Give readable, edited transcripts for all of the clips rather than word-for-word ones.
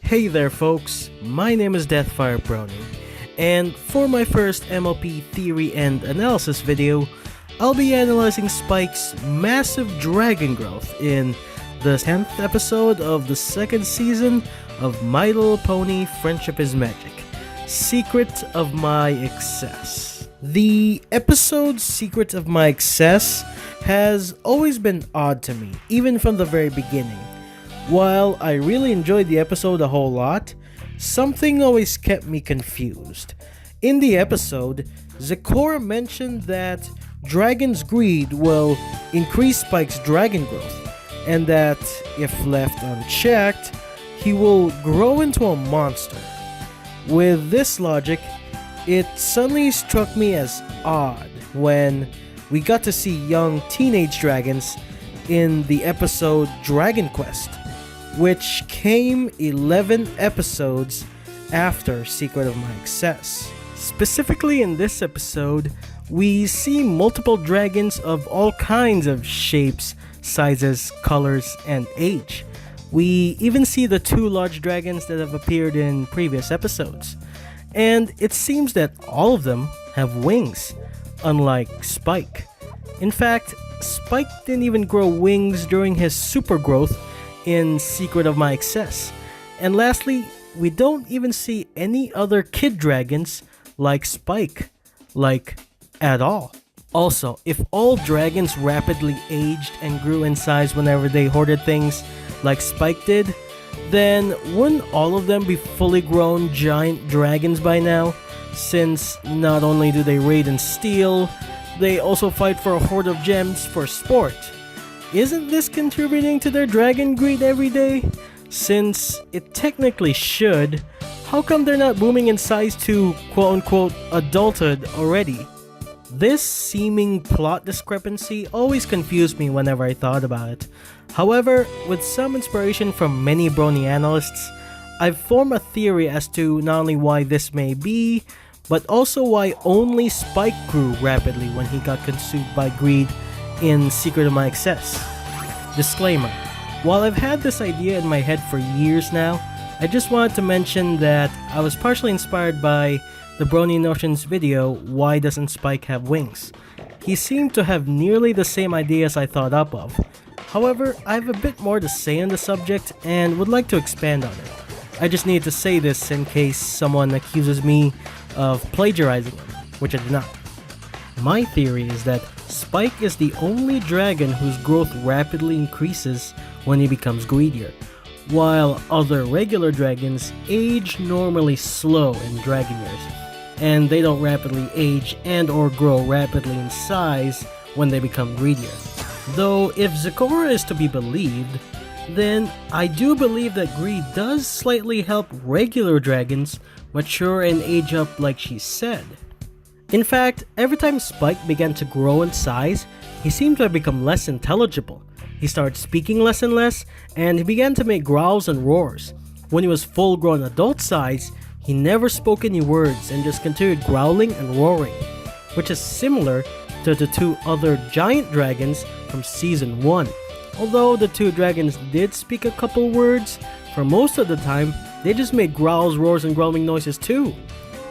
Hey there folks, my name is Deathfire Brony, and for my first MLP theory and analysis video, I'll be analyzing Spike's massive dragon growth in the 10th episode of the second season of My Little Pony Friendship is Magic, Secret of My Excess. The episode Secret of My Excess has always been odd to me, even from the very beginning. While I really enjoyed the episode a whole lot, something always kept me confused. In the episode, Zecora mentioned that Dragon's greed will increase Spike's dragon growth, and that if left unchecked, he will grow into a monster. With this logic, it suddenly struck me as odd when we got to see young teenage dragons in the episode Dragon Quest, which came 11 episodes after Secret of My Excess. Specifically in this episode, we see multiple dragons of all kinds of shapes, sizes, colors, and age. We even see the two large dragons that have appeared in previous episodes. And it seems that all of them have wings, unlike Spike. In fact, Spike didn't even grow wings during his super growth in Secret of My Excess. And lastly, we don't even see any other kid dragons like Spike, at all. Also, if all dragons rapidly aged and grew in size whenever they hoarded things like Spike did, then wouldn't all of them be fully grown giant dragons by now? Since not only do they raid and steal, they also fight for a horde of gems for sport. Isn't this contributing to their dragon greed every day? Since it technically should, how come they're not booming in size to quote-unquote adulthood already? This seeming plot discrepancy always confused me whenever I thought about it. However, with some inspiration from many Brony analysts, I've formed a theory as to not only why this may be, but also why only Spike grew rapidly when he got consumed by greed in Secret of My Excess. Disclaimer: while I've had this idea in my head for years now, I just wanted to mention that I was partially inspired by the Brony Notions video, Why Doesn't Spike Have Wings? He seemed to have nearly the same ideas I thought up of. However, I have a bit more to say on the subject and would like to expand on it. I just need to say this in case someone accuses me of plagiarizing him, which I did not. My theory is that Spike is the only dragon whose growth rapidly increases when he becomes greedier, while other regular dragons age normally slow in dragon years, and they don't rapidly age and or grow rapidly in size when they become greedier. Though if Zecora is to be believed, then I do believe that greed does slightly help regular dragons mature and age up like she said. In fact, every time Spike began to grow in size, he seemed to have become less intelligible. He started speaking less and less, and he began to make growls and roars. When he was full-grown adult size, he never spoke any words and just continued growling and roaring, which is similar to the two other giant dragons from Season 1. Although the two dragons did speak a couple words, for most of the time, they just made growls, roars, and growling noises too.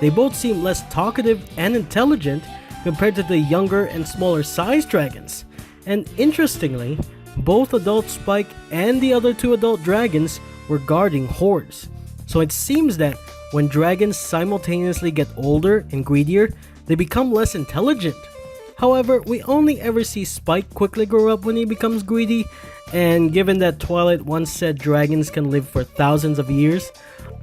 They both seem less talkative and intelligent compared to the younger and smaller sized dragons. And interestingly, both adult Spike and the other two adult dragons were guarding hordes. So it seems that when dragons simultaneously get older and greedier, they become less intelligent. However, we only ever see Spike quickly grow up when he becomes greedy, and given that Twilight once said dragons can live for thousands of years,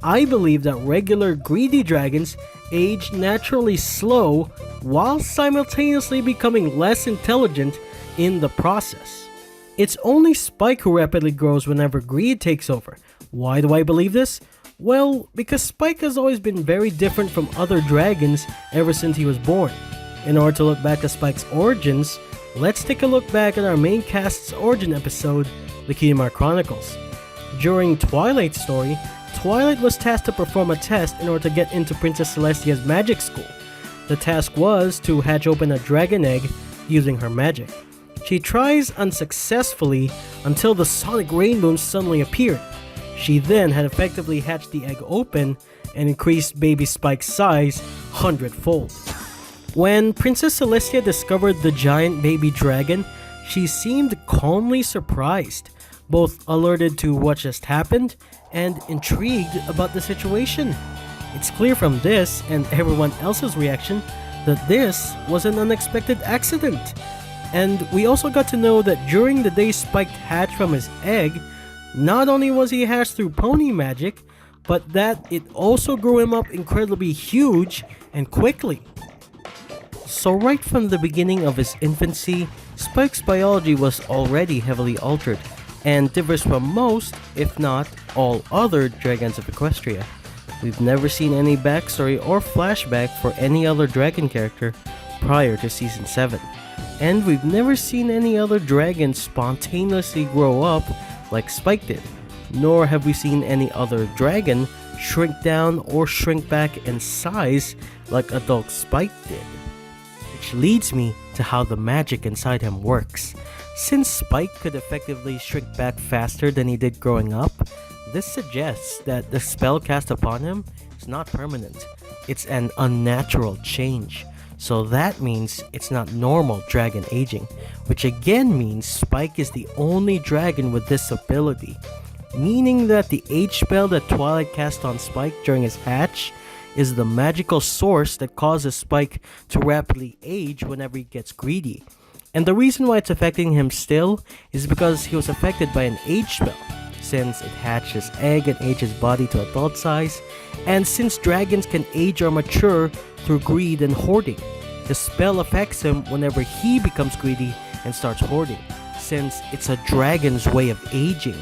I believe that regular greedy dragons age naturally slow while simultaneously becoming less intelligent in the process. It's only Spike who rapidly grows whenever greed takes over. Why do I believe this? Well, because Spike has always been very different from other dragons ever since he was born. In order to look back at Spike's origins, let's take a look back at our main cast's origin episode, The Kingdom Chronicles. During Twilight's story, Twilight was tasked to perform a test in order to get into Princess Celestia's magic school. The task was to hatch open a dragon egg using her magic. She tries unsuccessfully until the sonic rainbow suddenly appeared. She then had effectively hatched the egg open and increased baby Spike's size 100-fold. When Princess Celestia discovered the giant baby dragon, she seemed calmly surprised, both alerted to what just happened and intrigued about the situation. It's clear from this and everyone else's reaction that this was an unexpected accident. And we also got to know that during the day Spike hatched from his egg, not only was he hatched through pony magic, but that it also grew him up incredibly huge and quickly. So right from the beginning of his infancy, Spike's biology was already heavily altered, and differs from most, if not all other dragons of Equestria. We've never seen any backstory or flashback for any other dragon character prior to Season 7. And we've never seen any other dragon spontaneously grow up like Spike did, nor have we seen any other dragon shrink down or shrink back in size like adult Spike did. Which leads me to how the magic inside him works. Since Spike could effectively shrink back faster than he did growing up, this suggests that the spell cast upon him is not permanent. It's an unnatural change. So that means it's not normal dragon aging, which again means Spike is the only dragon with this ability. Meaning that the age spell that Twilight cast on Spike during his hatch is the magical source that causes Spike to rapidly age whenever he gets greedy. And the reason why it's affecting him still is because he was affected by an age spell, since it hatched his egg and aged his body to adult size, and since dragons can age or mature through greed and hoarding. The spell affects him whenever he becomes greedy and starts hoarding, since it's a dragon's way of aging.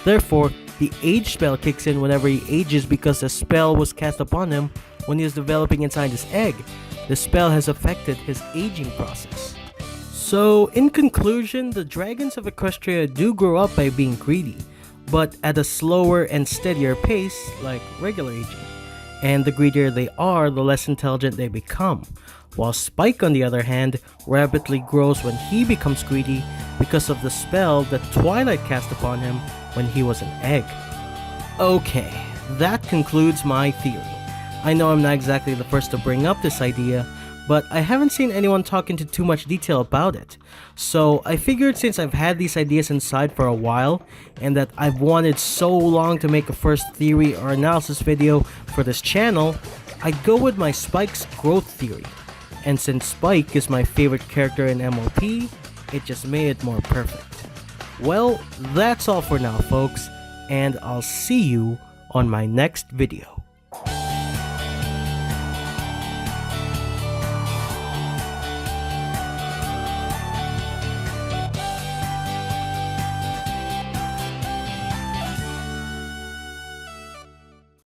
Therefore, the age spell kicks in whenever he ages because the spell was cast upon him when he was developing inside his egg. The spell has affected his aging process. So, in conclusion, the dragons of Equestria do grow up by being greedy, but at a slower and steadier pace like regular aging. And the greedier they are, the less intelligent they become. While Spike, on the other hand, rapidly grows when he becomes greedy because of the spell that Twilight cast upon him when he was an egg. Okay, that concludes my theory. I know I'm not exactly the first to bring up this idea, but I haven't seen anyone talk into too much detail about it. So I figured since I've had these ideas inside for a while, and that I've wanted so long to make a first theory or analysis video for this channel, I'd go with my Spike's growth theory. And since Spike is my favorite character in MOP, it just made it more perfect. Well, that's all for now folks, and I'll see you on my next video.